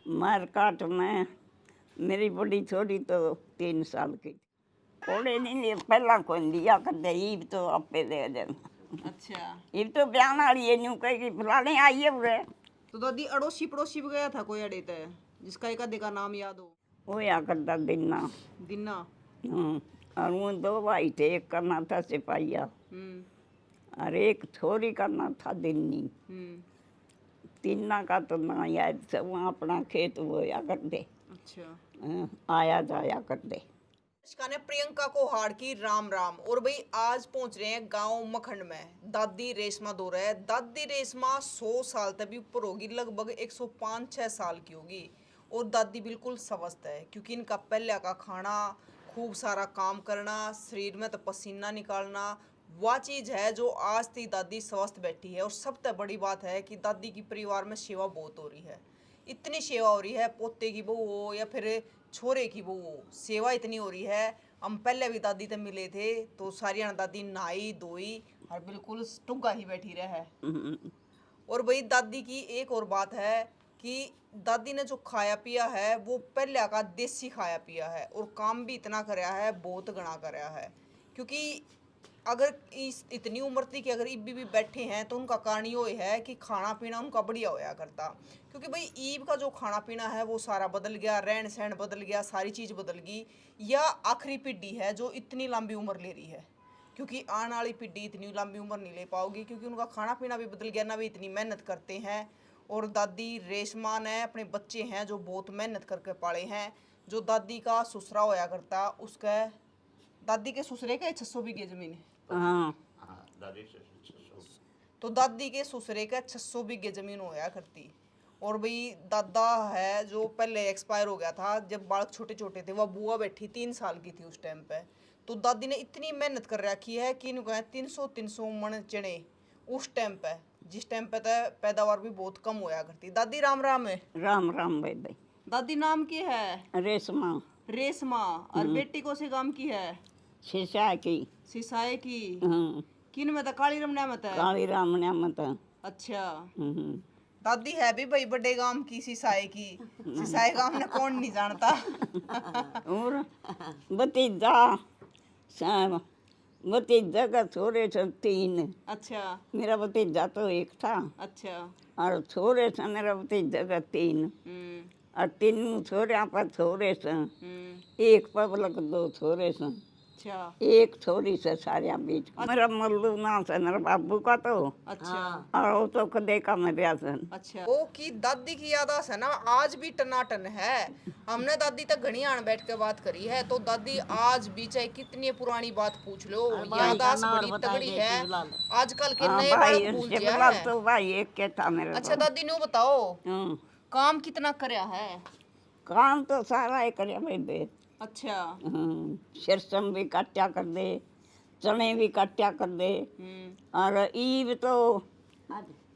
मारकाट में मेरी बड़ी छोरी तो 3 साल की थोड़े नहीं लिए पहला कोई लिया कर दे ईब तो आपे दे दे अच्छा। ईब तो ब्याह वाली है न्यू कहेगी फलाने आई है बुरे तो दादी अड़ोसी पड़ोसी भी गया था कोई अड़े ते जिसका एक आधे का नाम याद हो? वो या करता दिना दिन्ना। और वो 2 भाई थे एक करना था सिपाहिया और एक छोरी करना था दिन्नी तीना का तो ना याद से वहाँ अपना खेत बोया कर दे अच्छा। आया जाया कर दे। ने प्रियंका को हार की राम राम। और भाई आज पहुंच रहे हैं गांव मखंड में दादी रेशमा दो रहे। दादी रेशमा 100 साल तक भी ऊपर होगी, लगभग 105-6 साल की होगी। और दादी बिल्कुल स्वस्थ है क्योंकि इनका पहले का खाना, खूब सारा काम करना, शरीर में तो पसीना निकालना, वह चीज है जो आज थी दादी स्वस्थ बैठी है। और सबसे बड़ी बात है कि दादी की परिवार में सेवा बहुत हो रही है। इतनी सेवा हो रही है, पोते की बहू हो या फिर छोरे की बहू हो, सेवा इतनी हो रही है। हम पहले भी दादी से मिले थे तो सारी दादी नहाई धोई और बिल्कुल टुग्गा ही बैठी रहे। और भाई दादी की एक और बात है कि दादी ने जो खाया पिया है वो पहले का देसी खाया पिया है और काम भी इतना कराया है, बहुत गणा कराया है। क्योंकि अगर इस इतनी उम्र थी कि अगर इब्बी भी बैठे हैं तो उनका कारण ये है कि खाना पीना उनका बढ़िया होया करता। क्योंकि भाई ईब का जो खाना पीना है वो सारा बदल गया, रहन सहन बदल गया, सारी चीज़ बदल गई। या आखिरी पीढ़ी है जो इतनी लंबी उम्र ले रही है, क्योंकि आने वाली पीढ़ी इतनी लंबी उम्र नहीं ले पाओगी क्योंकि उनका खाना पीना भी बदल गया, ना भी इतनी मेहनत करते हैं। और दादी रेशमा ने अपने बच्चे हैं जो बहुत मेहनत करके पाले हैं। जो दादी का ससुरा होया करता उसका, दादी के ससुरे का 600 बीघे जमीन है। हाँ तो दादी के ससुरे का 600 बीघे जमीन होया करती। और भाई दादा है जो पहले एक्सपायर हो गया था जब बालक छोटे छोटे थे, वह बुआ बैठी 3 साल की थी उस टाइम पे। तो दादी ने इतनी मेहनत कर रखी है कि 300 मन चने उस टाइम पे, जिस टाइम पे पैदावार भी बहुत कम होया करती। दादी राम राम है। राम राम भाई भाई। दादी नाम क्या है? रेशमा। रेशमा। और बेटी को से काम की है? शीशा की। सिसाए की। हाँ किन में था? काली रमना में था? काली रामण्या मत। अच्छा। दादी है भी भाई बड़े गांव की, सिसाए की। सिसाए गांव ने कौन नहीं जानता। और भतीजा भतीजा का छोरे थे 3। अच्छा। मेरा भतीजा तो एक था अच्छा। और छोरे से मेरा भतीजा का 3 और 3 छोरे पर छोरे से एक पबलक 2 छोरे से अच्छा। एक छोरी से सारे बीच मेरा मल्लू नाम से मेरा बाबू का तो। अच्छा। और वो तो कदे का मेरा सन। अच्छा। वो की दादी की यादाश्त है ना आज भी टनाटन है। हमने दादी तक घनी आन बैठ के बात करी है तो दादी आज भी चाहे कितनी पुरानी बात पूछ लो यादाश्त बड़ी तगड़ी है। आजकल के नए बालक भूल गया है। तो भाई एक के था मेरा। अच्छा दादी नु बताओ हाँ। काम कितना करया है? काम तो सारा ही करे भाई दे। अच्छा। सरसों भी काटा कर दे, चने भी काटा कर दे और ईब तो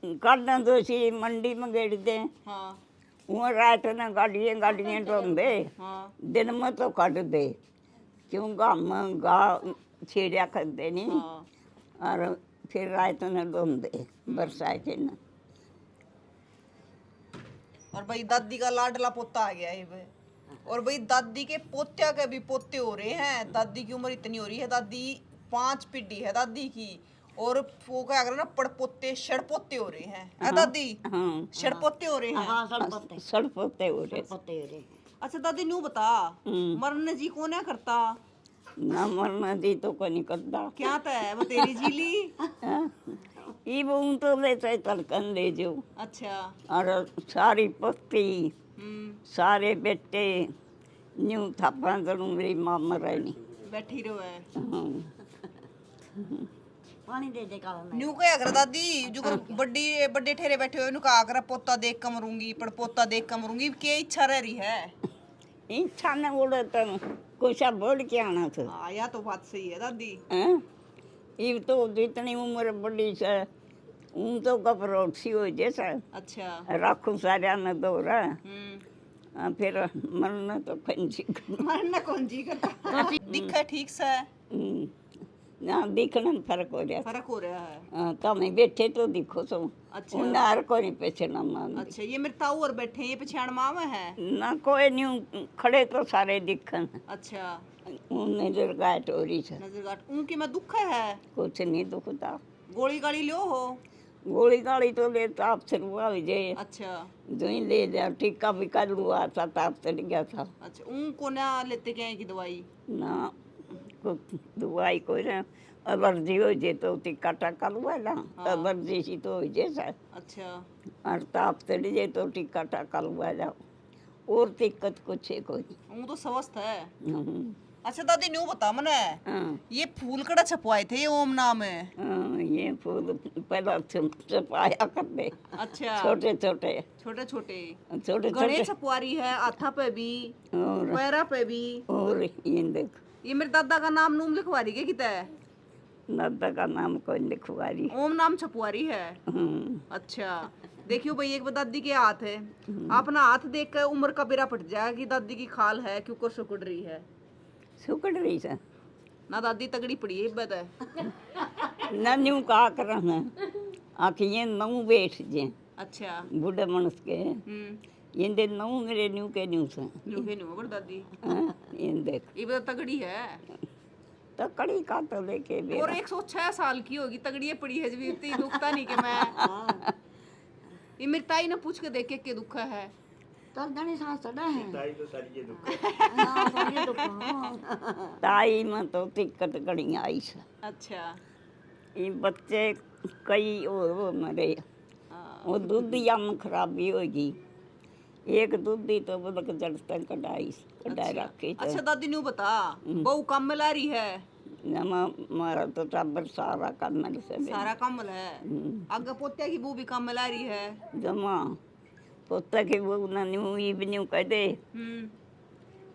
काटना तो सी मंडी में गेड़ दे। हाँ। वो रात में गाड़ियाँ ढूंढ दे। हाँ। दिन में तो काट दे क्यों गा छेड़िया कर दे नहीं। हाँ। और फिर रात में ढूंढ दे बरसात में। और भाई दादी का लाडला पोता आ गया है। और भाई दादी के पोत्या के भी पोते हो रहे हैं। दादी की उम्र इतनी हो रही है, दादी 5 पीढ़ी है दादी की। और वो क्या कर रहे ना पड़पोते षडपोते हो रहे हैं। दादी षडपोते हो रहे हैं। सड़पोते हो रहे। अच्छा दादी न्यू बता मरने जी कौन है करता? ना मरना दी तो कोई नहीं करता। क्या तय वो तेरी जीली? ये वो तो ले चाहे तड़कन ले जो। अच्छा। और सारी पत्ती सारे बेटे न्यू थापा करूँ मेरी माँ मरे नहीं बैठी रहो है। पानी दे दे का न्यू क्या कर दादी जो बड्डी बड्डे ठेरे बैठे हुए नु कहा कर पोता देख कर मरूंगी, पर पोता देख कर मरूंगी। क्या इच्छा रह रही है? इच्छा ने बोले तो कुछ बोल के आना था। हाँ या तो बात सही है दादी। ये तो जितनी उम्र बड़ी से उन तो घबराहट सी हो जैसा। अच्छा। रखू सारे ने दौरा फिर मरना तो कौन जी मरना कौन जी करता। दिखा ठीक से ना दिखने में फर्क हो रहा फर्क हो रहा है। हाँ, तो मैं बैठे तो दिखो सो अच्छा। उन्हें को नहीं पहचाना मान अच्छा, ये मेरे ताऊ और बैठे हैं, ये पहचान मामा है। ना कोई नहीं खड़े तो सारे दिखन अच्छा, उन्हें जरगाट हो रही है नजर गाट उनकी में दुख है। कुछ नहीं दुखता गोली गाली लो हो। गोली गाली तो ले ताप से हुआ विजय अच्छा। जो ही ले जा टीका भी कर हुआ था ताप चढ़ गया था अच्छा, उनको ना लेते क्या है की दवाई। ना कुछ दवाई कोई ना एलर्जी हो जे तो टीका टाका हुआ ना हाँ। एलर्जी सी तो हो जे सर अच्छा। और ताप चढ़ जे तो टीका टाका हुआ जाओ और दिक्कत कुछ है कोई वो तो स्वस्थ है। हम्म, अच्छा दादी न्यू बता मने, हाँ ये फूल कड़ा छपवाए थे ये ओम नाम है। हाँ, ये फूल पहला छपाया करते अच्छा, छोटे छोटे छोटे छोटे छोटे गणे छोटे छपवारी है, हाथा पे भी, और पैरा पे भी। ये देख ये मेरे दादा का नाम नूम लिखवारी के किता है। दादा का नाम कोई लिखवारी ओम नाम छपवारी है। अच्छा, देखियो भाई एक बार दादी के हाथ है, अपना हाथ देख कर उम्र का बेरा पट जाएगा कि दादी की खाल है क्यों को सुकड़ रही है। सुकड़ रही से ना दादी तगड़ी पड़ी है इब्बत है। नन्यू का करना आखिए नऊ बैठ जे अच्छा। बूढ़े मनुष्य के ये नऊ मेरे न्यू के न्यू से न्यू के न्यू दादी ये देख इब्बत तगड़ी है। तो कड़ी का तो लेके भी और 106 साल की होगी, तगड़ी पड़ी है जब इतनी दुखता नहीं कि मैं ये मेरी ताई ने पूछ के देखे के दुख है। तो घणी सांस चढ़ा है ताई में तो दिक्कत कड़ी आई से अच्छा। ये बच्चे कई और वो मरे वो दूध में खराबी होगी एक दूधी तो बदक जड़ता कढ़ाई रखी अच्छा दादी न्यू बता, बहू काम में ला रही है। मारा तो टाबर सारा काम से सारा काम है। आगे पोत्या की बहू भी काम में ला रही है। जमा पोता के वो ना न्यू ई भी न्यू कह दे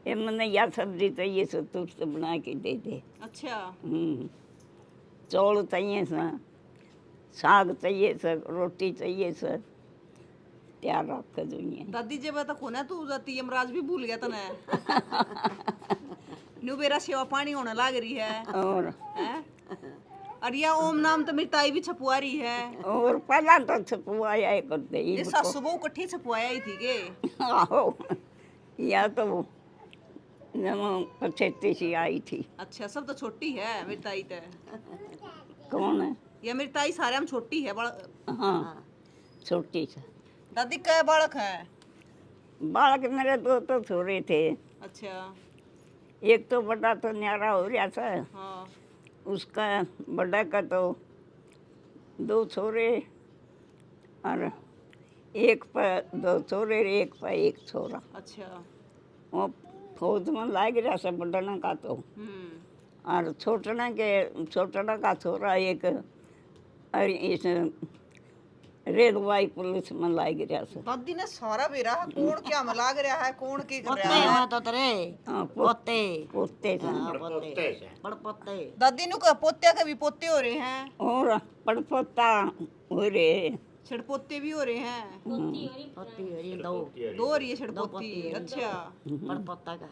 ये मैंने या सब्जी चाहिए सो तू से बना के दे दे अच्छा। चौल चाहिए सर साग चाहिए सर रोटी चाहिए सर तैयार रख दुनिया दादी जब तक होना तू जाती यमराज भी भूल गया तने। न्यू बेरा सेवा पानी होने लग रही है। और हैं? और यह ओम नाम तो मेरी ताई भी छपुआ रही है। और पहला तो छपुआया है करते ये सासू बहू इकट्ठी छपुआया ही थी के। आहो या तो जमा 75 सी आई थी। अच्छा, सब तो छोटी है मेरी ताई तो। कौन है ये मेरी ताई सारे हम छोटी है हाँ छोटी सी दादी कै बालक है। बालक मेरे दो तो छोरे थे अच्छा। एक तो बड़ा तो न्यारा हो रहा था हाँ। उसका बड़ा का तो दो छोरे और एक पर दो छोरे एक पर एक छोरा अच्छा। वो फौज में लाग रहा था बड़ना का तो और छोटना का छोरा एक और इस रेलवाई पुलिस में लाग रहा था। दादी ने सारा बेरा कौन क्या में लाग रहा है कौन की कर पोते रहा है। हुआ तो तेरे हाँ, पोते पोते थे हाँ, पोते बड़ पोते दादी नु का पोत्या के भी पोते हो रहे हैं, और पड़पोता हो रे छड़पोते भी हो रहे हैं। पोती ये दो दो हो रही है छड़पोती। अच्छा, बड़ पोता का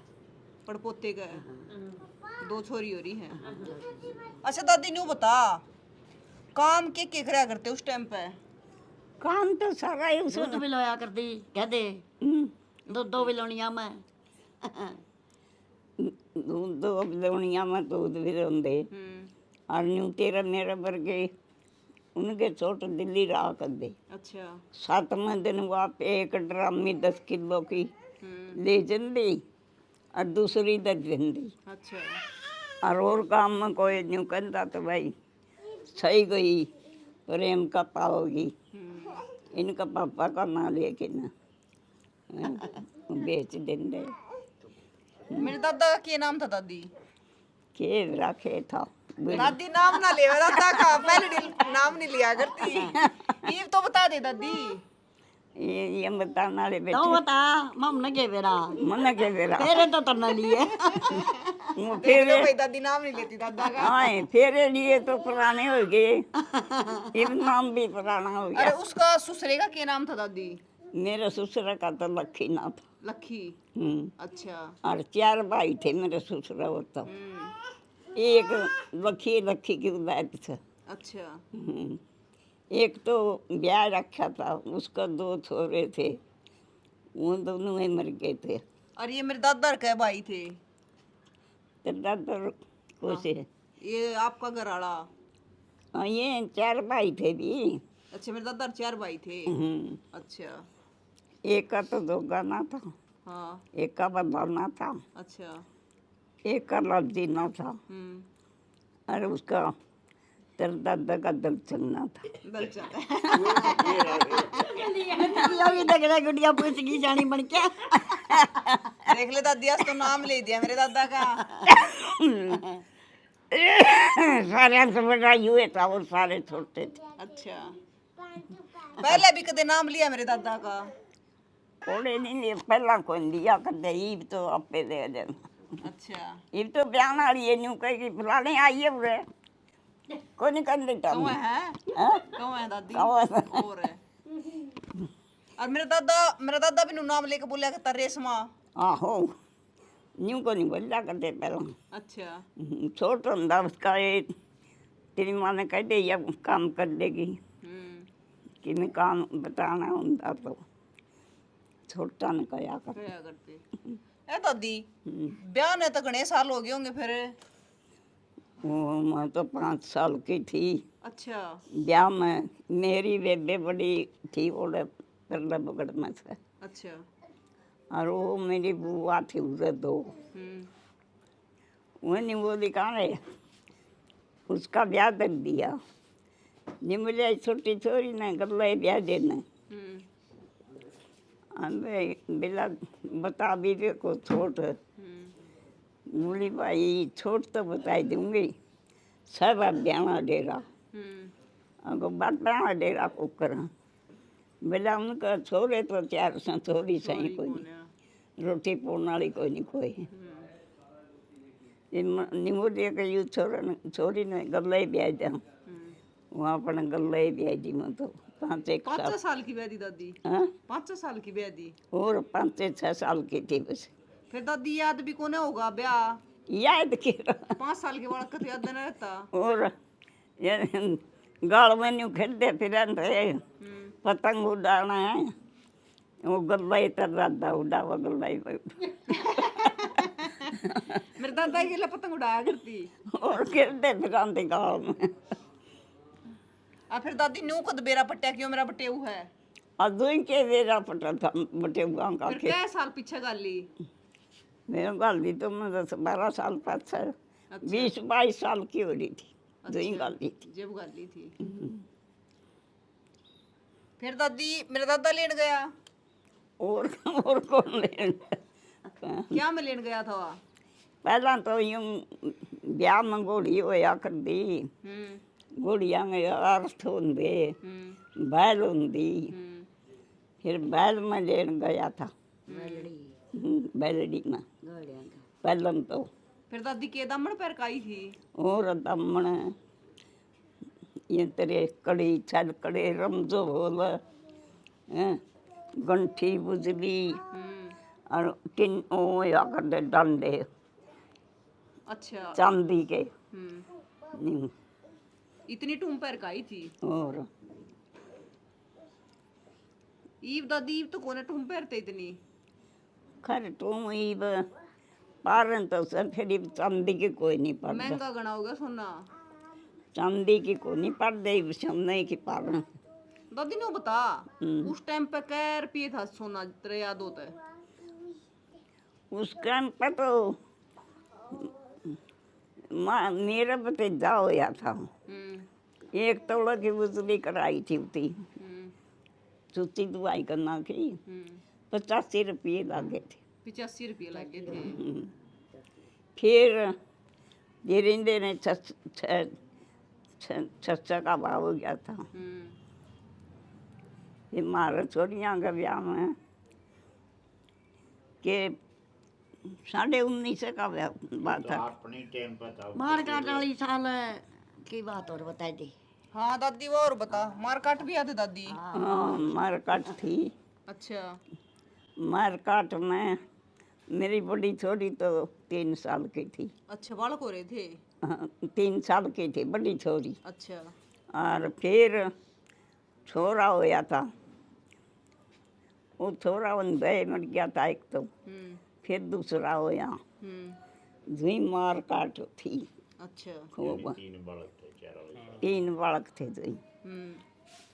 पड़पोते का दो छोरी हो रही हैं। अच्छा दादी नु बता, काम के करया करते उस टाइम पे। काम तो सारा ही उस दूध भी लोया कर दी कह दे दूध भी लोनिया में दूध दो दुनिया में दूध भी रोंदे और न्यू तेरा मेरा वर्गे उनके छोट दिल्ली रहा कर दे। अच्छा। 7वें दिन वाप एक ड्रामी 10 किलो की ले जंदी और दूसरी दे जंदी अच्छा। और काम में कोई न्यू कहता तो भाई सही गई प्रेम का पाओगी इनका पापा का ना लेके ना बेच देंगे। मेरे दादा का क्या नाम था दादी। के रखे था दादी नाम ना ले दादा का पहले नाम नहीं लिया करती। ये तो बता दे दादी। ये बताने वाले तो बेटे बता मम न के बेरा मन के बेरा तेरे तो तरना लिए वो देख फिर लो भाई दादी नाम नहीं लेती दादा का। हाँ फेरे लिए तो पुराने हो गए ये नाम भी पुराना हो अरे गया। उसका ससुरे का क्या नाम था दादी। मेरे ससुर का तो लखी ना था। लखी। अच्छा। और 4 भाई थे मेरे ससुर वो तो एक लखी लखी की औलाद था। अच्छा। एक तो ब्याह रखा था, उसका 2 छोरे थे, वो दोनों ही मर गए थे। और ये मेरे दादा के भाई थे। तो दादा को से ये आपका घर वाला। हाँ, ये 4 भाई थे भी। अच्छा, मेरे दादा 4 भाई थे। हम्म, अच्छा। एक का तो 2 गाना था, हाँ। एक का बदलना था, अच्छा। एक का लजीना था, और उसका तेरे दादा का दल चलना था। दल चल। अभी तक ना गुड़िया पूछ गई जानी बन के। देख ले दादी, आज तो नाम ले दिया मेरे दादा का। सारे से बड़ा हुए था और सारे छोटे थे। अच्छा। पहले भी कदे नाम लिया मेरे दादा का? कोड़े नहीं लिए, पहला कौन दिया करते, ईब तो आपे दे देना। अच्छा। ईब तो बयान वाली है, न्यू कही फलाने आइए बुरे कोई नहीं कर देता। कौन है? हाँ? कौन है दादी? कौन है? और है। और मेरा दादा भी नु नाम लेके बोलिया करता रेशमा। आहो, न्यू को नहीं बोला करते पहला। अच्छा। छोटा होंदा उसका ये तेरी माँ ने कह दे ये काम कर देगी कि मैं काम बताना होंदा तो छोटा ने कहा कर। क्या करते? ए दादी, ब्याह ने तो घणे साल हो गए होंगे फिर। वो मैं तो 5 साल की थी अच्छा। ब्याह में, मेरी बेबे बड़ी थी ओले परले बगड़ में से, अच्छा। और वो मेरी बुआ थी उसे 2। वो नहीं बोली कहाँ है, उसका ब्याह कर दिया। नहीं मुझे छोटी छोरी ने गले ब्याह देना, हमें बिला बता भी दे को छोट। बोली भाई छोट तो बता दूंगी, सब ब्याह डेरा अगो बाटा डेरा को करा। बेला उनका छोरे तो 4 सा छोरी सही कोई नहीं, रोटी पोण वाली कोई नहीं कोई। निमुड़े के यू छोरी ने गले ब्याह दिया, वहाँ अपने गले ब्याह दी। मैं तो 5 साल की ब्याह दी दादी? हाँ? 5 साल की ब्याह दी? और 5-6 साल की थी बस। फिर दादी याद भी कोने होगा ब्याह? याद किया 5 साल के बालक का तो याद नहीं रहता। और ये गाल में न्यू खेलते फिर थे, पतंग उड़ाना है, वो गल्ला इतर राधा उड़ावा गल्ला मेरे दादा के लिए पतंग उड़ाया करती। और खेलते फिर आते गाल में। और फिर दादी न्यू को बेरा पट्टिया क्यों मेरा बटेऊ है? अदुई के मेरा पटा था बटे का फिर के क्या साल पीछे गाली? मेरा गाल दी तो मैं 10-12 साल पास है, 20-22 साल की हो रही थी दुई गाल दी थी। जब गाली थी। फिर दादी मेरा दादा लेन गया? और कौन लेन क्या में लेन गया था? पहला तो यूं ब्याह में घोड़ी होया कर दी, घोड़िया में अर्थ होंदे, बैल होंदी, फिर बैल में लेन गया था, बैलड़ी में पहला तो। फिर दादी के दामन पैर काई थी? और दमन ये तेरे कड़ी छल कड़े रमजो बोल गंठी बुजली और टिन ओ या कर दे डंडे अच्छा। चांदी के। नहीं, इतनी टूम पैर काई थी? और ईब दादी ईब तो कोने टूम पैरते इतनी? खैर तुम ही पारन तो सर फिर चांदी की कोई नहीं पड़ता, महंगा गना होगा सोना। चांदी की कोई नहीं पड़ दे सामने की पारन। दादी ने बता उस टाइम पे कै रुपये था सोना, तेरे याद होता है? उस टाइम पर तो मेरा भतीजा होया था, 1 तोला की बुजली कराई थी उती, चुती दवाई करना की 85 रुपये लगे थे। 85 रुपये लगे थे। फिर धीरे धीरे छस्सा का भाव हो गया था। फिर मारा छोरियाँ का ब्याह में के 19.5 का बात था। मार काट वाली साल की बात और बताई दी। हाँ दादी वो और बता, मार काट भी आते दादी? हाँ मारकाट थी। अच्छा। मारकाट में मेरी बड़ी छोरी तो 3 साल की थी। अच्छा, बालक हो रहे थे। हाँ, 3 साल की थी बड़ी छोरी। अच्छा। और फिर छोरा होया था, वो छोरा बह मर गया था एक तो, फिर दूसरा होया। जुई मार काट थी अच्छा। खूब। 3 बालक थे जुई।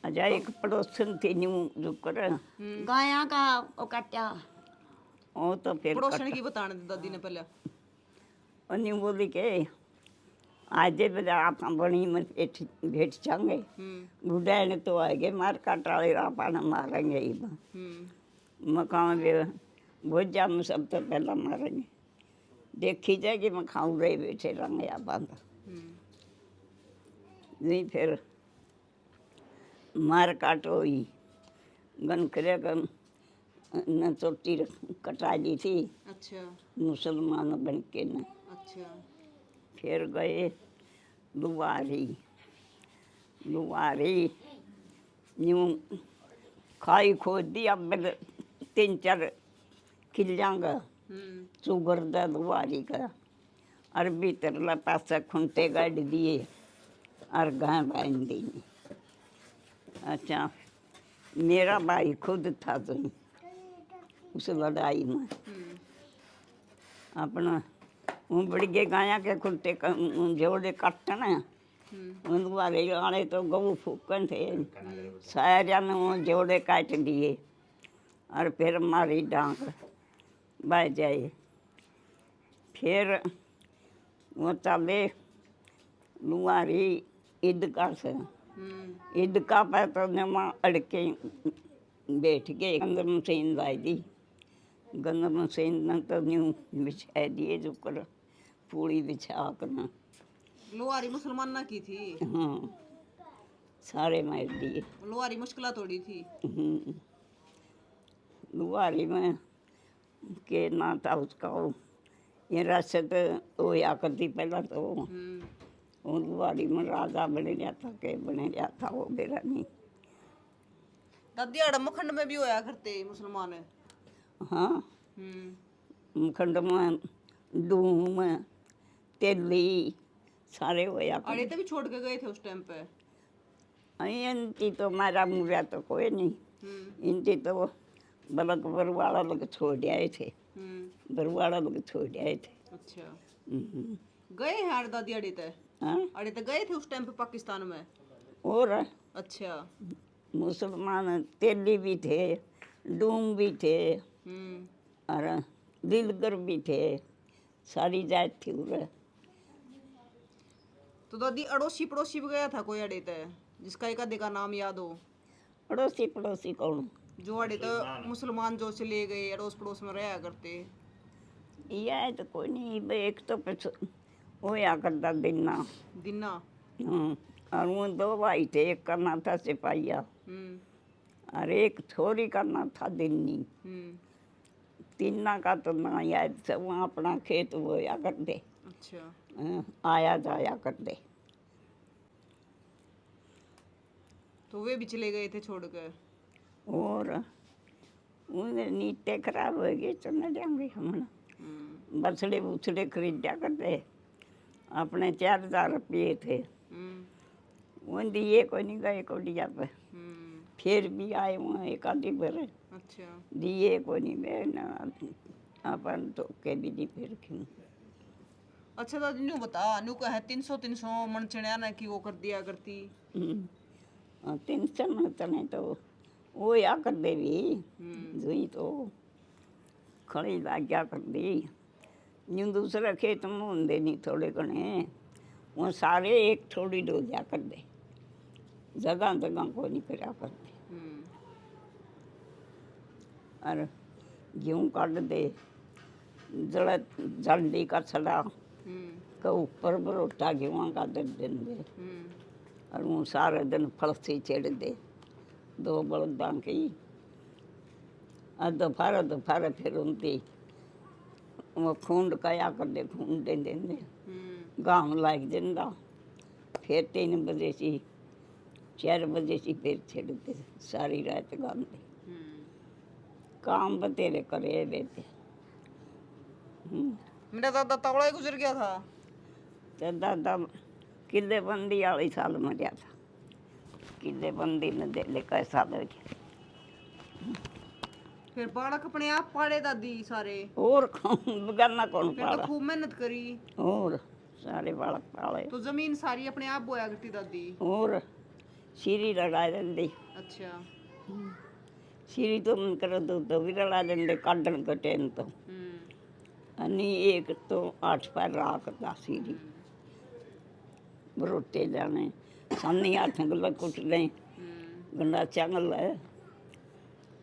अजा एक पड़ोसन थी न्यू जुकर, गाया का वो कट्या वो तो फिर पड़ोसन की बताने दे दादी ने पहले। न्यू बोली के आजे बजा आप बनी में भेट जाएंगे, बुढ़ा ने तो आएंगे मार काट वाले आप मारेंगे ही। मकान वे भोजा में सब तो पहला मारेंगे, देखी जाएगी मैं खाऊं रहे बैठे रहेंगे आप बांधा नहीं। फिर मार काट हुई, गन करे गन न चोटी कटा दी थी। अच्छा। मुसलमान बन के न। अच्छा। फिर गए लुवारी, लुवारी यूं खाई खोद दी। अब 3-4 किल्लांगा चुगर दा लुवारी का, और भीतरला पासा खुंटे गाड़ दिए और गाय बांध दी। अच्छा, मेरा भाई खुद था तो उस लड़ाई में अपना बड़ी के गाया के खुंटे जोड़े कटना, वाले आने तो गऊ फूकन थे, सारे ने वो जोड़े काट दिए और फिर मारी डांग बह जाए। फिर वो चले लुहारी ईदगाह से, ईदगाह पर तो नमा अड़के बैठ गए। गंदर मशीन लाई दी, गंदर मशीन ने तो न्यू बिछा दिए जो कर पूड़ी बिछा करना। लोहारी मुसलमान ना की थी। हाँ, सारे मार दिए। लोहारी मुश्किल थोड़ी थी। लुहारी में के ना था उसका वो, ये रसद होया करती पहला तो वो लुहारी में राजा बने गया था के बने गया था वो मेरा नहीं। दादी मखंड में भी होया करते मुसलमान। हाँ, खंड में डूम तेली सारे होया अरे करते। तभी छोड़ के गए थे उस टाइम पे। इनकी तो मारा मुरा तो कोई नहीं, इनकी तो बलक बरवाड़ा लोग छोड़ आए थे, बरवाड़ा लोग छोड़ आए थे। अच्छा। गए हैं अरे दादी अड़े ते? हाँ, अड़े ते गए थे उस टाइम पे पाकिस्तान में? और अच्छा। मुसलमान तेली भी थे, डूम भी थे और दिलगर भी थे, सारी जात थी उधर। तो दादी अड़ोसी पड़ोसी भी गया था कोई अड़े ते जिसका एक आधे का नाम याद हो? अड़ोसी पड़ोसी कौन? जो अड़े तो मुसलमान जो चले गए अड़ोस पड़ोस में रहा करते। यह तो कोई नहीं, एक तो वो या करता दिना। दिना। हाँ, और वो 2 भाई थे, एक करना था सिपाहिया और एक छोरी करना था दिन्नी। तीना का तो ना याद से, वहाँ अपना खेत बोया कर दे। अच्छा। आया जाया कर दे। तो वे भी चले गए थे छोड़ के? और उन्हें नीचे खराब हो गए तो न जाएंगे हम। बछड़े बुछड़े खरीदा करते, अपने 4000 रुपये थे, वो दिए कोई नहीं, गए को दिया पे। फिर भी आए वहाँ एक आधी बार। अच्छा। दिए कोई नहीं, मैं न अपन तो के भी नहीं फिर क्यों। अच्छा दादी न्यू बता, न्यू का है 300 मन चढ़िया ना कि वो कर दिया करती। 300 में तने तो वो या कर दे भी जुई तो खड़ी ला क्या कर दी। यूं दूसरा खेत में होंगे नहीं थोड़े घने, वो सारे एक थोड़ी डो जा कर दे, जगह जगह को नहीं करा करते। और गेहूँ काट दे, जल्दी का छड़ा का ऊपर बरोटा गेहूँ का दे देंगे और वो सारे दिन फलसी चढ़ दे 2 बलदा की। और दोपहर फिर उनकी वो खूंड कया कर दे, खूंड दे देंगे गाँव लाग जिंदा। फिर 3 बजे से 4 बजे से फिर छेड़ दे, सारी रात गाँव दे। काम बतेरे करे बेटे, मेरा दादा तवड़ा ही गुजर गया था। ਤੇ ਦਾਦਾ ਕਿੱਲੇ ਬੰਦੀ ਵਾਲੇ ਸਾਲ ਮਰਿਆ था ਕਿੱਲੇ ਬੰਦੀ ਨੇ ਦੇ ਲੈ ਕੇ ਸਾਲ ਹੋ ਗਏ फिर बालक अपने आप पाले दादी सारे। ਹੋਰ ਬਗਾਨਾ ਕੌਣ फिर तो ਪਾਲਾ खूब मेहनत करी। ਹੋਰ ਸਾਰੇ ਬਾਲਕ ਪਾਲੇ तो जमीन सारी अपने आप बोया करती दादी। ਹੋਰ ਸੀਰੀ ਲੜਾ ਦਿੰਦੀ अच्छा। ਸੀਰੀ ਤੋਂ ਮਨ ਕਰ ਦੁੱਧ ਵੀ ਲੜਾ ਦਿੰਦੇ ਕੱਢਣ ਕਟੇਨ ਤੋਂ ਅਨੀ ਇੱਕ ਤੋਂ 8 ਪਰ ਰੱਖਦਾ ਸੀਰੀ ਬਰੋਟੇ ਜਾਣੇ ਸਾਨੀ ਹੱਥ ਗਲ ਕੁੱਟ ਲੈ ਗੰਡਾ ਚੰਗਲ ਹੈ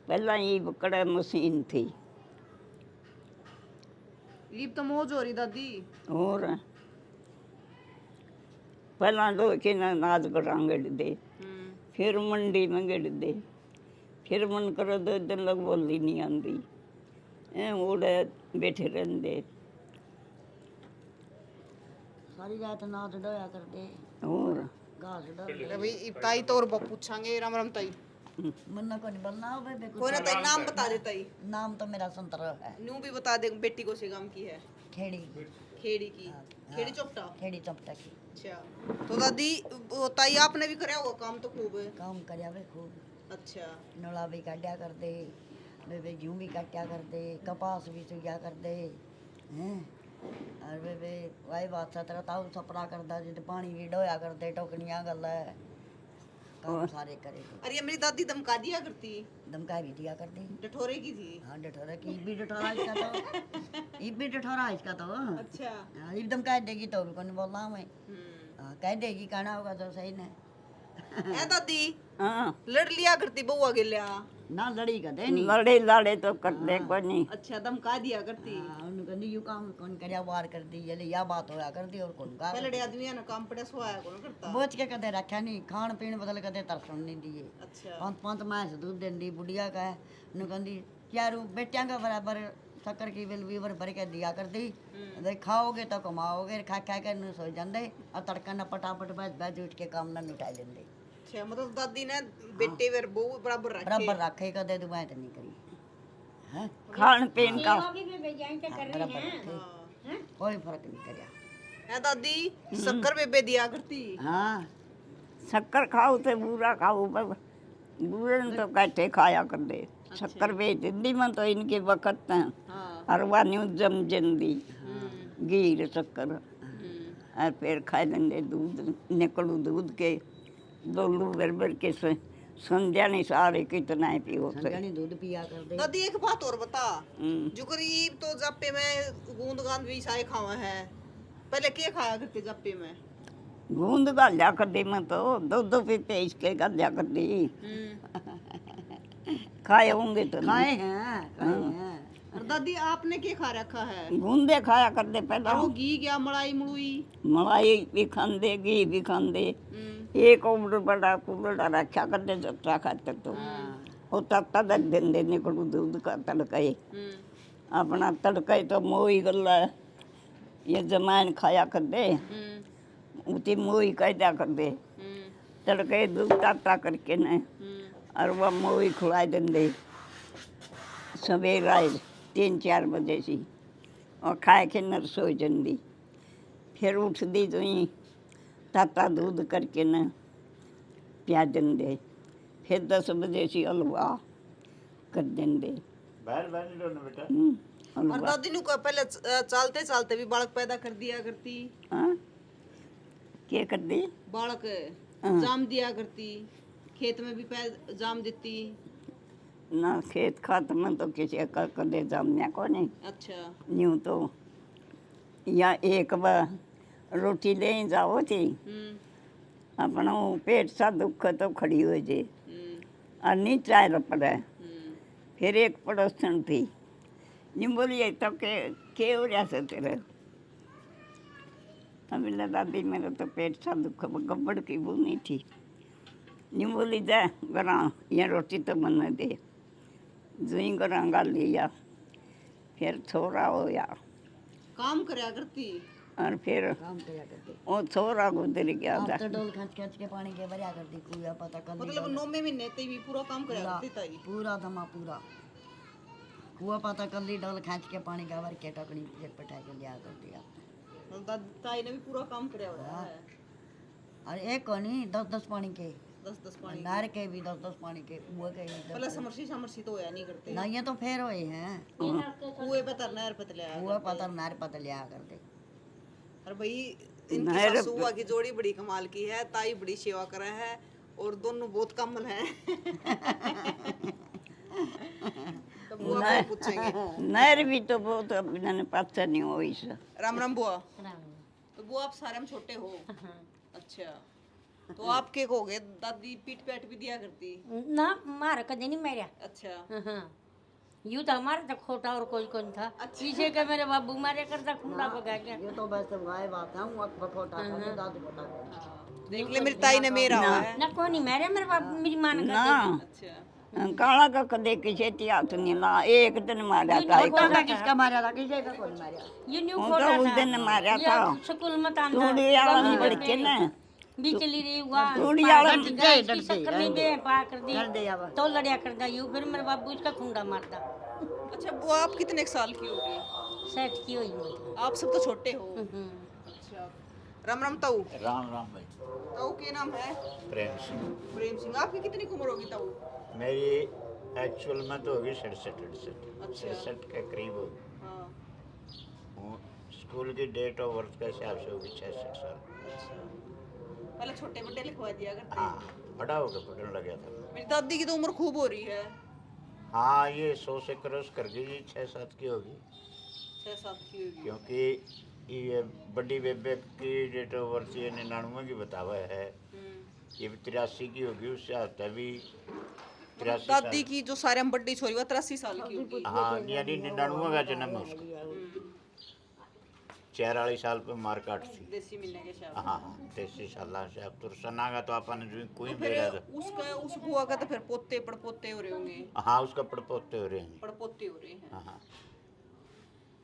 ਪਹਿਲਾਂ ਹੀ ਬਕੜਾ ਮਸ਼ੀਨ ਥੀ ईब तो मौज हो रही दादी। ਹੋਰ ਪਹਿਲਾਂ ਲੋਕ ਇਹਨਾਂ ਨਾਦ ਕਰਾਂਗੇ ਦੇ ਫਿਰ ਮੰਡੀ ਮੰਗੜਦੇ ਫਿਰ ਮਨ ਕਰੋ ਦੋ ਦਿਨ ਲਗ ਬੋਲੀ ਨਹੀਂ ਆਂਦੀ ਐ ਉਹਦੇ ਬੈਠੇ ਰਹਿੰਦੇ ਸਾਰੀ ਰਾਤ ਨਾ ਡੋਇਆ ਕਰਦੇ ਹੋਰ ਘਾਸ ਡੋਲ अभी ताई तो और पूछांगे राम राम ताई। मन्ना को नहीं बोलना हो बे कोई ना ताई नाम बता दे ताई। नाम तो मेरा संतरा है नू भी बता दे बेटी को से गांव की है। खेड़ी खेड़ी की। खेड़ी चौपटा। खेड़ी चपटा की अच्छा तो दादी वो ताई आपने भी कराया होगा काम तो खूब है। काम करया वे खूब अच्छा नोला भी काटिया करते बेबे गेहूं भी काटिया करते कपास भी चुगिया करते हैं और बेबे वाई बात तेरा ताऊ सपना करदा जिद पानी भी डोया करते टोकनियां गल है काम सारे करे अरे ये मेरी दादी धमका दिया करती। दमका भी दिया करती डठोरे की थी। हाँ डठोरा की भी डठोरा इसका तो ये भी डठोरा इसका तो अच्छा। हाँ, एकदम कह देगी तो भी कौन बोलना मैं हाँ, कह देगी कहना होगा तो सही ना है दादी ਹਾਂ लड़ लिया करती बउआ गिल्या। ना लड़ी का दे नहीं ਲੜੇ ਲਾੜੇ ਤੋਂ ਕਰਦੇ ਕੋਈ ਨਹੀਂ अच्छा धमका दिया करती। हाँ, उन्होंने कहनी यू काम कौन करया वार कर दी ये या बात होया कर दी और कौन का पहले आदमी ना काम पड़े सोया कौन करता। बोझ के कदे रखा नहीं खान पीन बदल कदे तरसण नहीं दिए अच्छा। पंत पंत मैस दूध देंदी बुढ़िया का उन्होंने कहनी चारू बेटियां का बराबर शक्कर की बिल वीवर भर के दिया कर दी दे खाओगे तो कमाओगे खा खा के नु सो जांदे और तड़का न पटापट बैठ बैठ उठ के काम न निपटा लेंदे अच्छा मतलब दादी ने बेटे वर बहू बराबर रखे। बराबर रखे कदे तू बात नहीं करी हैं ਖਾਣ ਪੀਣ ਦਾ बराबर रखे कोई फर्क नहीं करया है दादी शक्कर बेबे दिया करती। हाँ ਸ਼ੱਕਰ ਖਾਓ ਤੇ ਬੂਰਾ ਖਾਓ ਬੂਰੇ ਨੂੰ ਤਾਂ ਕੱਟੇ ਖਾਇਆ ਕਰਦੇ ਸ਼ੱਕਰ ਵੇਚ ਦਿੰਦੀ ਮੈਂ ਤਾਂ ਇਨਕੇ ਵਕਤ ਤਾਂ हाँ। ਅਰਵਾ ਨੂੰ ਜਮ ਜੰਦੀ ਗੀਰ ਸ਼ੱਕਰ और फिर खा लेंगे दूध निकलू दूध के डोलू भर के संध्या नहीं सारे कितना ही पियो थे संजनी दूध पिया कर दे दादी एक बात और बता हम्म। जो करीब तो जापे में गूंद गांद भी सारे खावा है पहले क्या खाया करते जापे में। गूंद गालिया कर दी मैं तो दूध भी पेश के गालिया कर दी खाए होंगे तो खाए हैं खाए हैं और दादी आपने क्या खा रखा है। गूंदे खाया करते पहला और वो घी क्या मलाई मुलुई। मलाई भी खाते घी भी खाते एक उम्र बड़ा कुलड़ा रखा करते जत्ता खाते तो वो तत्ता रख देंगे निकलू दूध का तड़काए अपना तड़काए तो मोई गला ये जमाइन खाया करते उती मोई कह दिया करते तड़के दूध ताता करके न और वह मोई खुला देंगे सवेर आए 3-4 बजे सी और खाए के न सो जंदी फिर उठदी तो ही ताता दूध करके न पिया देंगे फिर 10 बजे सी हलवा कर देंगे और हलवा दादी नु को पहले चलते चलते भी बालक पैदा कर दिया करती। हाँ क्या कर दी बालक हाँ। जाम दिया करती खेत में भी जाम देती। ना खेत खात में तो किसी का कदे जमने को नहीं अच्छा। यूँ तो या एक बार रोटी ले जाओ थी अपना वो पेट सा दुख तो खड़ी हो जे और नहीं चाय पड़े फिर एक पड़ोसन थी नहीं बोलिए तो के हो रहा से तेरे अभी दादी मेरा तो पेट सा दुख गब्बड़ की वो नहीं थी नहीं बोली जा गरा ये रोटी तो बना दे जुई गरा गाल लिया फिर थोड़ा होया काम करया करती। और फिर काम किया करते वो थोड़ा गुजर गया आप था तो डोल खच खच के पानी के भरिया करती पूरा पता कर मतलब 9 महीने ते भी पूरा काम करया करती ताई। पूरा दमा पूरा कुआ पाता कल्ली डोल खींच के पानी का भर के टोकरी में बैठा के लिया कर दिया। ताई ने भी पूरा काम कराया हो रहा है। और एक को नहीं 10-10 पानी के, 10-10 पानी नार के भी 10-10 पानी के, कुआ के भी पहले समर्सी तो होया नहीं करते। नहीं, ये तो फेर हुए हैं। कुएं पे तरना है पतले कुआ पाता नार पता लिया करते। और भाई इनकी सासू बुआ की जोड़ी बड़ी कमाल की है, ताई बड़ी सेवा करे है और दोनों बहुत कमल हैं। तो बुआ को पूछेंगे। नहर भी तो बहुत इन्होंने पता नहीं हुई से। राम राम बुआ। तो बुआ आप सारे में छोटे हो। अच्छा, तो आप क्या कहोगे? दादी पीठ पैठ भी दिया करती? ना मार कदे नहीं मेरा। अच्छा, यू तो हमारा तो खोटा और कोई कौन था। पीछे के मेरे बाबू मारे करता खुंडा पका के। ये तो बस वाई बात है, वो बखोटा कर दादी कोटा कर। देख ले मेरी ताई ने मेरा हुआ है। ना कोई नहीं मेरे मेरे बाबू मेरी मान ना अच्छा, काला का कदे किसे हाथ नहीं ला, एक दिन मारा था एक। कोटा किसका मारा था, किसी का कोई मारा। ये न्यू वो खोटा तो उस था। दिन मारा ये था स्कूल में था तूड़ी वाला में बढ़ के ना, बिचली रही हुआ तूड़ी वाला शक्कर नहीं दे पा कर दी कर दे अब। तो लड़िया करता यू फिर मेरे बाबू इसका खुंडा मारता। अच्छा बुआ आप कितने साल की होगी? सेट की हुई मतलब। आप सब तो छोटे हो। अच्छा, राम राम ताऊ। राम राम भाई। ताऊ के नाम है? प्रेम सिंह। प्रेम सिंह। आपकी कितनी उम्र होगी ताऊ? मेरी एक्चुअल में तो होगी 67 अच्छा। 67 के करीब होगी। हाँ, वो स्कूल की डेट ऑफ बर्थ के हिसाब से होगी 66 साल। अच्छा। पहले छोटे बड़े लिखवा दिया करते। हाँ, बड़ा होकर पढ़ने लग गया था। मेरी दादी की तो उम्र खूब हो रही है। हाँ, ये 100 से क्रॉस कर गई, 6-7 की होगी। 6-7 की होगी। क्योंकि ये बड़ी बेबे की डेट ऑफ बर्थ ये 99 की बतावा है, ये भी 83 की होगी, उससे आता भी 83 दादी की जो सारे हम बड़ी छोरी वो 83 साल की होगी। हाँ, यानी 99 का जन्म है उसका। 44 साल पे मार काट थी। देसी मिलने के शायद। हाँ हाँ, 33 साल से अब तो सनागा तो अपन जो कोई फिर बेरा था। उसका उस बुआ का तो फिर पोते पड़पोते हो रहे होंगे। हाँ, उसका पड़पोते हो रहे हैं। पड़पोते हो रहे हैं। हाँ हाँ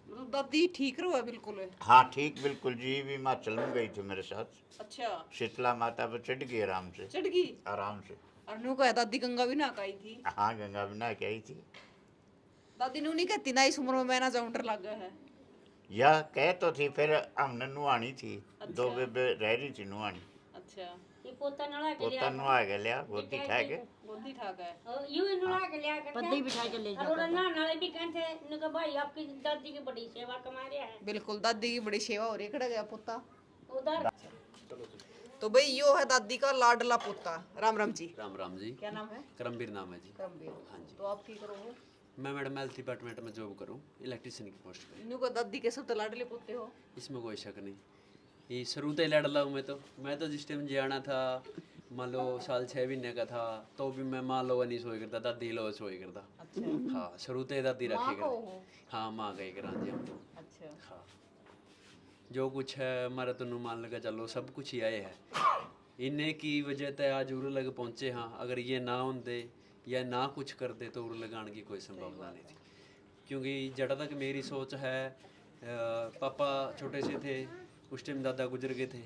मतलब दादी ठीक रहो है बिल्कुल। हाँ, ठीक बिल्कुल जी, भी हिमाचल में गई थी मेरे साथ। अच्छा, शीतला माता पे चढ़ गई आराम से। चढ़ गई। आराम से। और नू कहा दादी गंगा भी ना आई थी। हाँ, गंगा बिना क्या ही थी। दादी नू नहीं कहती ना इस उम्र में मैं ना जाऊं, डर लग गया है। यह कह तो थी, फिर हमने नुआनी थी। 2 बेबे रह रही थी नुआनी। अच्छा, ये पोता नड़ा के पोता नुआ के लिया, गोदी खा के। गोदी ठाक है। यू नड़ा के लिया करता पत्ती बिछा के ले और ना नाले भी कहते ने कहा भाई आपकी दादी की बड़ी सेवा कमा रहे हैं बिल्कुल, दादी की बड़ी सेवा हो रही है। खड़ा गया पोता। उधर। तो भाई यो है दादी का लाडला पोता। राम राम जी। राम राम जी। क्या नाम है? करमवीर नाम है जी। करमवीर। हाँ जी। तो आप की करोगे? मैं मैडम हेल्थ डिपार्टमेंट में जॉब करूँ, इलेक्ट्रिशियन की पोस्ट पे। इन्हों को दादी के सब तो लाडले पोते हो। इसमें कोई शक नहीं, ये शुरू से लड़ रहा हूँ मैं तो जिस टाइम जाना था मान लो साल 6 महीने का था तो भी मैं माँ लोग नहीं सोए करता, दादी लोग सोए करता। अच्छा। हाँ, शुरू से दादी माँ रखे को कर। हो? हाँ, माँ का ही करा जी हम तो। अच्छा। हाँ, जो कुछ है हमारा तो मान लगा चलो सब कुछ ही आए है, इन्हें की वजह से आज उर लग पहुँचे। हाँ, अगर ये ना होते या ना कुछ करते तो उर लगाने की कोई संभावना नहीं थी। क्योंकि जड़ा तक मेरी सोच है, पापा छोटे से थे उस टाइम दादा गुजर गए थे,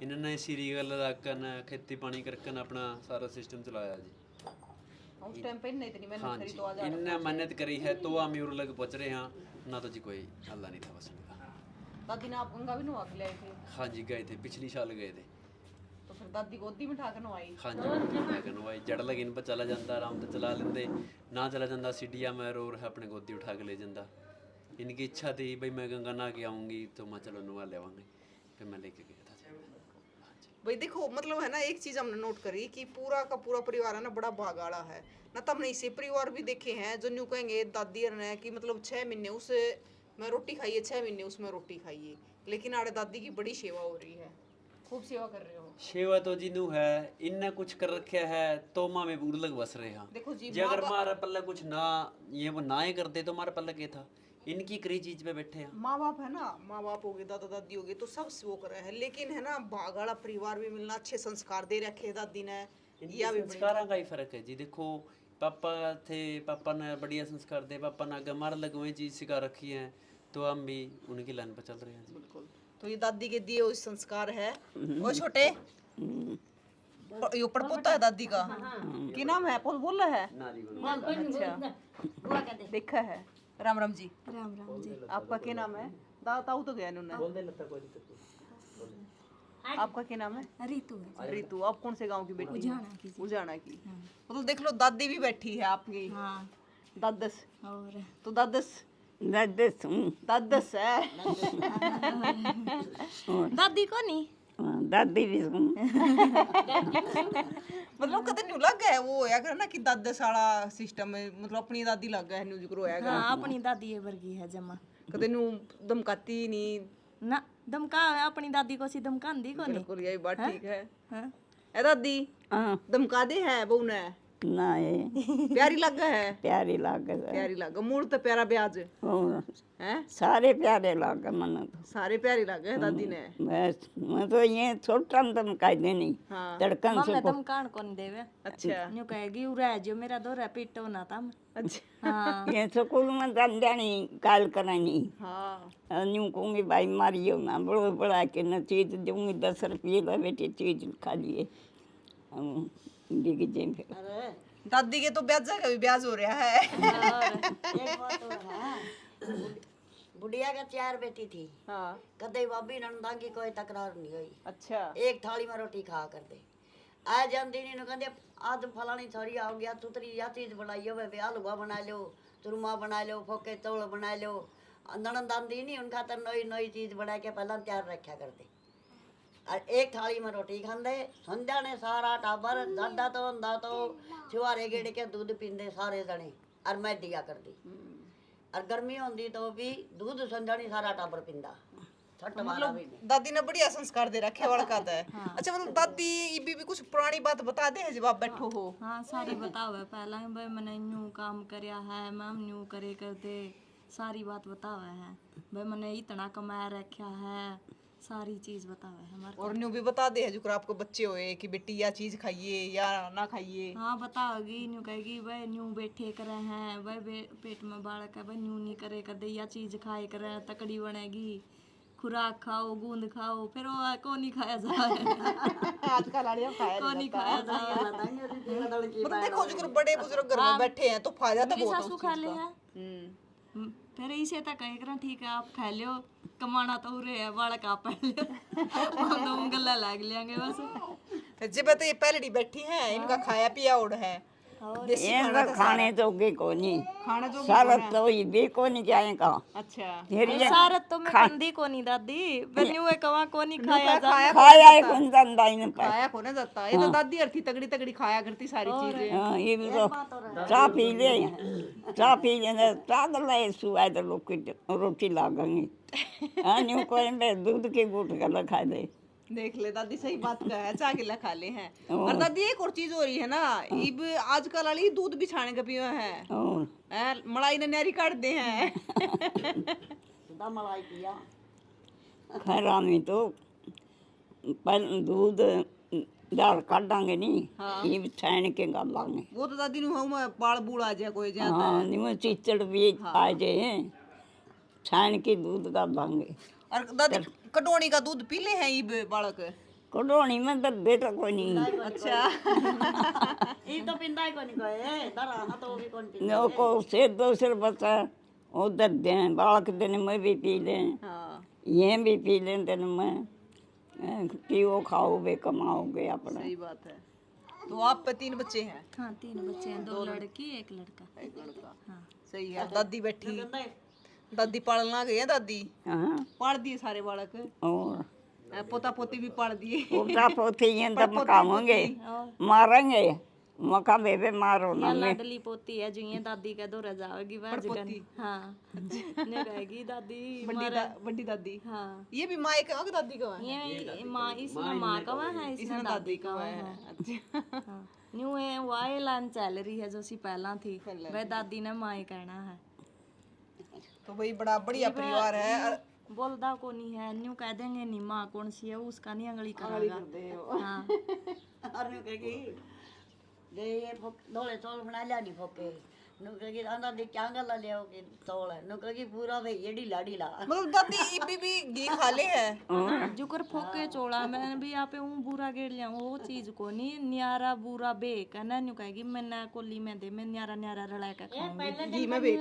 इन्होंने सीरीगल लगाकर खेती पानी करके अपना सारा सिस्टम चलाया जी। उस टाइम पे नहीं इतनी मेहनत हाँ करी जी, तो आज इनने मेहनत करी है तो हम उर लग पहुँच रहे हैं, ना तो जी कोई हल्ला नहीं था बस इनका। दादी ने आप गंगा भी नवा के ले आए थे? हाँ जी, गए थे, पिछली साल गए थे। तो फिर दादी गोदी में ठाकर नवाई? हाँ जी, मैं कहूँ भाई जड़ लगे इन पर चला जाता, आराम से चला लेंदे, ना चला जाता सीढ़िया में और अपने गोदी उठा के ले जाता। इनकी इच्छा थी भाई मैं गंगा ना के आऊँगी तो मैं चलो नुआ ले आवांगे, फिर मैं लेके गया था। हाँ जी। भाई देखो मतलब है ना, एक चीज हमने नोट करी कि पूरा का पूरा परिवार है ना बड़ा भागाड़ा है ना। तब नहीं से परिवार भी देखे हैं जो न्यू कहेंगे दादी ने कि मतलब 6 महीने उस मैं रोटी खाइए, 6 महीने उसमें रोटी खाइए, लेकिन आड़े दादी की बड़ी सेवा हो रही है, खूब सेवा कर रहे हो। सेवा तो जिनू है, इनने कुछ कर रखा है तो माँ में बुर लग बस रहे हैं। देखो जी, जे अगर मारा पल्ले कुछ ना ये वो ना ही करते तो हमारा पल्ले क्या था, इनकी करी चीज पे बैठे हैं। माँ बाप है ना, माँ बाप हो गए, दादा दादी हो गए, तो सब वो कर रहे हैं, लेकिन है ना भागाड़ा परिवार भी मिलना, अच्छे संस्कार दे रखे दादी ने, या भी संस्कारों का ही फर्क है जी। देखो पापा थे, पापा ने बढ़िया संस्कार दे, पापा ने अगर हमारे लगे हुए चीज सिखा रखी है तो हम भी उनकी लाइन पर चल रहे हैं जी। बिल्कुल। तो ये दादी के दिए हुए संस्कार है। वो छोटे ये पड़पोता है दादी का, क्या नाम है? बोल रहा है। अच्छा, बुआ कहते देखा है। राम राम जी। राम राम जी। आपका क्या नाम है? ताऊ तो गया इन्होंने। आपका क्या नाम है? रितु है। रितु। आप कौन से गांव की बेटी? उजाना की जी। उजाना की। मतलब देख लो दादी भी बैठी है आपकी। हाँ। दादस। और तो दादस दादस हूँ। दादस है। दादी को नहीं। दादी भी हूँ। मतलब कदे न्यू लग गया वो होया करे ना कि दादस वाला सिस्टम है, मतलब अपनी दादी लग गया न्यू जिक्र होया करे। हाँ अपनी दादी ये वर्गी है जमा। कदे न्यू दमकाती नहीं। ना धमका अपनी दादी को सी धमकांदी को नहीं। बिल्कुल यही बात ठीक है। हाँ। ए दादी हाँ धमका दे है बहू ने। ना ये प्यारी लग है। प्यारी लागे प्यारी लग मूड तो प्यारा ब्याज और है। सारे प्यारे लागे मन तो। सारे प्यारी लग है दादी ने। बस मैं तो ये छोटा दम का देनी हाँ। तड़कन मम्मी से धमकान को नहीं देवे। अच्छा न्यू कहेगी उरा जो मेरा दोरा पीटो ना तम। अच्छा। हाँ। ये स्कूल में जानी काल करानी हाँ यूं कहूँगी भाई मारियो ना बड़ो बड़ा के न चीज दूंगी 10 रुपये का बेटे चीज खा लिए बिक जाए फिर। दादी के तो ब्याज का भी ब्याज हो रहा है। एक बात और है, बुढ़िया के 4 बेटी थी, हाँ कदे भाभी नंदा की कोई तकरार नहीं हुई। अच्छा एक थाली में रोटी खा कर दे आ जाती नहीं कहते आज फलानी थोड़ी आ गया तुतरी या चीज बनाई हो वे हलवा बना लो, चूरमा बना लो, फोके तोड़ बना लो। ननद आंदी नहीं उनका तो नई नई चीज बना के पहला तैयार रखा करते। और एक थाली में रोटी खाते संध्या ने सारा टाबर दादा तो अंदा तो छुआरे गेड़ के दूध पींदे सारे जने और मैं दिया कर दी। और गर्मी होती तो भी दूध संध्या ने सारा टाबर पींदा। मतलब दादी ने बढ़िया संस्कार दे रखे वाला का है। अच्छा मतलब दादी इबी भी कुछ पुरानी बात बता दे है जब आप बैठो हो। हाँ सारी बताओ है पहला भाई मैंने यूं काम करया है मैम यूं करे कर दे सारी बात बताओ है भाई मैंने इतना कमाया रखा है सारी चीज बताओ है हमारे। और न्यू भी बता दे है जो आपको बच्चे होए कि बेटी या चीज खाइए या ना खाइए। हाँ बताओगी न्यू कहेगी भाई न्यू बैठे करे हैं भाई पेट में बालक है भाई न्यू नहीं करे कर दे या चीज खाए करे तकड़ी बनेगी खुराक खाओ गूंद खाओ फिर वो को नहीं खाया जाए। आजकल आड़िया खाया को नहीं खाया जाए। मतलब देखो जो बड़े बुजुर्ग घर में बैठे हैं तो फायदा तो मेरी बहुत सासू है खा उस ले चीज है का। फिर इसे तक कहे करा ठीक है आप खा लियो कमाना तो उरे है बालक आप पढ़ लियो हम तो गल्ला लाग लेंगे बस। जब तो ये पहले बैठी हैं इनका खाया पिया उड़ है देसी ये खाने जोगे को नहीं खाना जो सारा तो ये भी को नहीं जाएगा। अच्छा फिर ये सारत तो मैं कंदी को नहीं दादी बन्यू है कवा को नहीं खाया जा खाया है कौन जानता ही नहीं पाया। खाया को ना जाता ये तो दादी अर्थी तगड़ी तगड़ी खाया करती सारी चीजें। हाँ ये भी तो चाह पी ले चाह पी ले चाह गला सुआ तो लोग रोटी लागेंगे। हाँ न्यू कोई में दूध के गुट गला खा दे। देख ले दादी सही बात का है चाह गिला खा ले हैं। और दादी एक और चीज हो रही है ना इब आजकल वाली दूध भी छाने का पियो है और मलाई ने नारी काट दे हैं। मलाई पिया खैरा में तो पल दूध दाल काटांगे नहीं ये छान के गालांगे। वो तो दादी नु हम बाल बूढ़ आ जाए कोई जाता हाँ निम चिचड़ भी आ जाए छान के दूध गालांगे। और दादी कटोनी का दूध पी ले हैं इब बालक। कटोनी में तो बेटा कोई नहीं। अच्छा ये तो पिंदा ही को नहीं गए दरा हां तो भी कौन पिंदा नो को से दूसरे बच्चा उधर दे बालक दिन में भी पी लें हाँ ये भी पी लें दिन में पियो खाओगे कमाओगे अपना। सही बात है। तो आप पे 3 बच्चे हैं? हाँ 3 बच्चे हैं 2 लड़की 1 लड़का। एक लड़का। हाँ सही है। दादी बैठी दादी पालना गई है दादी हाँ पाल दिए सारे बालक और पोता पोती भी पाल दिए। पोता पोती ये तो मकाओगे मारेंगे मका बेबे मारो ना या लाडली पोती है जो ये दादी के दौरे जाएगी बाजगन। हाँ ने कहेगी दादी बड़ी दादी। हाँ ये भी माँ का है दादी का है? ये माँ इसने माँ का है इसने दादी का है। अच्छा हाँ न्यू है वाई लाइन चल रही है जो सी पहला थी वह दादी ने माँ कहना है। तो भाई बड़ा बढ़िया परिवार है। बोलदा को नहीं है न्यू कह देंगे नहीं माँ कौन सी है उसका नहीं अंगली करेगा। हाँ और नु कहेगी जे ये दोले चौल बना लिया नी फोके नु कहेगी आंदा दे क्या गल्ला ले आओगे तोल नु कहेगी पूरा वे येड़ी लाड़ी ला मतलब दादी इबी भी घी खा ले है। जुकर फोके चोला मैंने भी यहाँ पे बुरा गेड़ लिया वो चीज को नहीं न्यारा बुरा बेक है ना न्यू कहेगी मैं ना कोली में दे मैं न्यारा न्यारा रला के खाऊंगी घी में बेक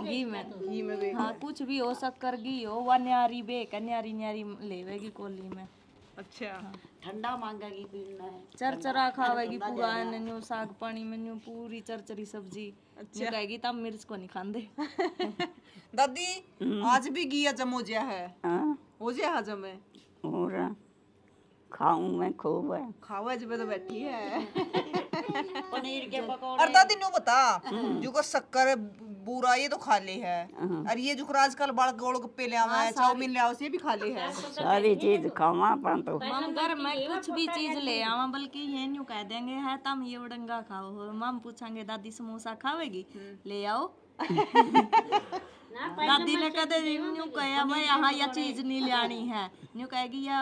घी में घी में बेक हाँ कुछ भी हो शक्कर घी हो वह न्यारी बेक है न्यारी न्यारी लेवेगी कोली में अच्छा ठंडा मांगेगी पीना है चरचरा खावेगी पूरा न्यू साग पानी में न्यू पूरी चरचरी सब्जी न्यू कहेगी तब मिर्च को नहीं खांदे दादी आज भी घी हजम हो गया है। हाँ हो गया हजम है। और खाऊं मैं खूब है। खावा जब तो बैठी है। पनीर के पकौड़े और दादी नो बता जो को शक्कर बुरा ये तो खा ले है और ये जो आजकल बड़ गोलगप्पे ले आवा है चाउमीन ले आओ से भी खा ले है। सारी चीज खावा अपन तो मम घर में कुछ भी चीज ले आवा बल्कि ये न्यू कह देंगे है तम ये उड़ंगा खाओ मम पूछेंगे दादी समोसा खावेगी ले आओ दादी ने कहते न्यू कहा मैं यहाँ यह चीज नहीं लानी है न्यू कहेगी या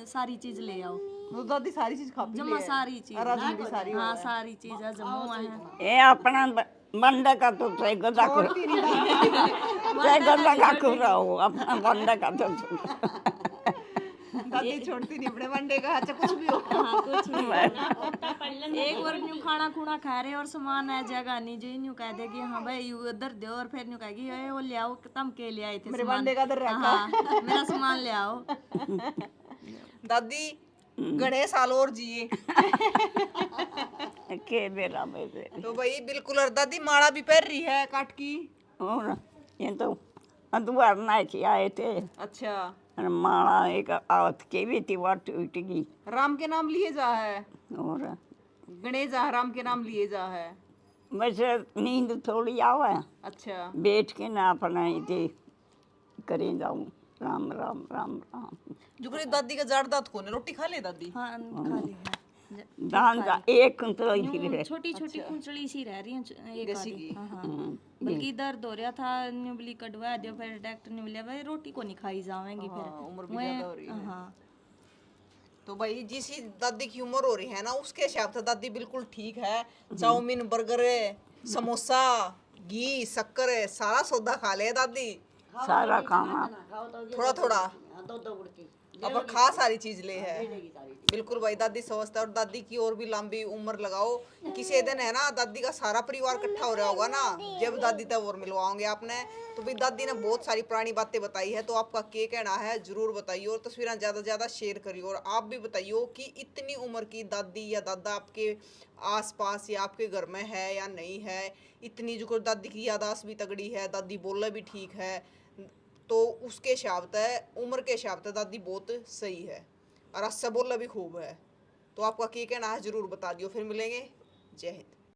सारी चीज ले आओ वो दादी सारी चीज खा पी जमा ले सारी चीज और हजम भी सारी हाँ सारी चीज जमा है ये अपना बंदा का तो से गदा को से गदा का रहो अपना बंदा का तो दादी छोड़ती नहीं अपने वनडे का अच्छा कुछ भी हो। हाँ कुछ नहीं एक बार न्यू खाना खुना खा रहे और सामान है जगह नहीं जो न्यू कह देगी हाँ भाई यू उधर दे और फिर न्यू कहेगी ये वो ले आओ तम के ले आए थे मेरे सामान। वनडे का इधर रखा। हाँ मेरा सामान ले आओ दादी गणे साल और जिए के बेरा मेरे तो भाई बिल्कुल। और दादी माला भी पहन रही है काट की। और ये तो अदवार ना के आए थे अच्छा और माला एक आवत के भी थी वो टूट गई। राम के नाम लिए जा है और गणेश जा राम के नाम लिए जा है। वैसे नींद थोड़ी आवे अच्छा बैठ के ना अपना इते करे जाऊं राम राम राम राम जो करी दादी का जाड़ दांत कोने रोटी खा ले दादी। हाँ खा ली है दान का एक तो ही है। छोटी छोटी कुंचड़ी सी रह रही है एक आधी हाँ हाँ बल्कि दर्द हो रहा था न्यूबली कटवा दिया फिर डॉक्टर ने बोला भाई रोटी को नहीं खाई जाएंगी फिर उम्र भी ज्यादा हो रही है। हाँ तो भाई जिस दादी की उम्र हो रही है ना उसके हिसाब से दादी बिल्कुल ठीक है। चाउमीन बर्गर समोसा घी शक्कर सारा सौदा खा ले दादी सारा खाना थोड़ा थोड़ा दो दो उड़की अब खा सारी चीज ले है। बिल्कुल भाई दादी समझता है। और दादी की और भी लंबी उम्र लगाओ किसी दिन है ना दादी का सारा परिवार इकट्ठा हो रहा होगा ना जब दादी तक और मिलवाओगे आपने। तो भाई दादी ने बहुत सारी पुरानी बातें बताई है तो आपका क्या कहना है जरूर बताइए और तस्वीरें ज़्यादा से ज़्यादा शेयर करिए। और आप भी बताइए कि इतनी उम्र की दादी या दादा आपके आसपास या आपके घर में है या नहीं है। इतनी जो दादी की यादाश्त भी तगड़ी है दादी बोलना भी ठीक है तो उसके हिसाब से उम्र के हिसाब से दादी बहुत सही है और अच्छा बोलना भी खूब है। तो आपका क्या कहना है जरूर बता दियो। फिर मिलेंगे। जय हिंद।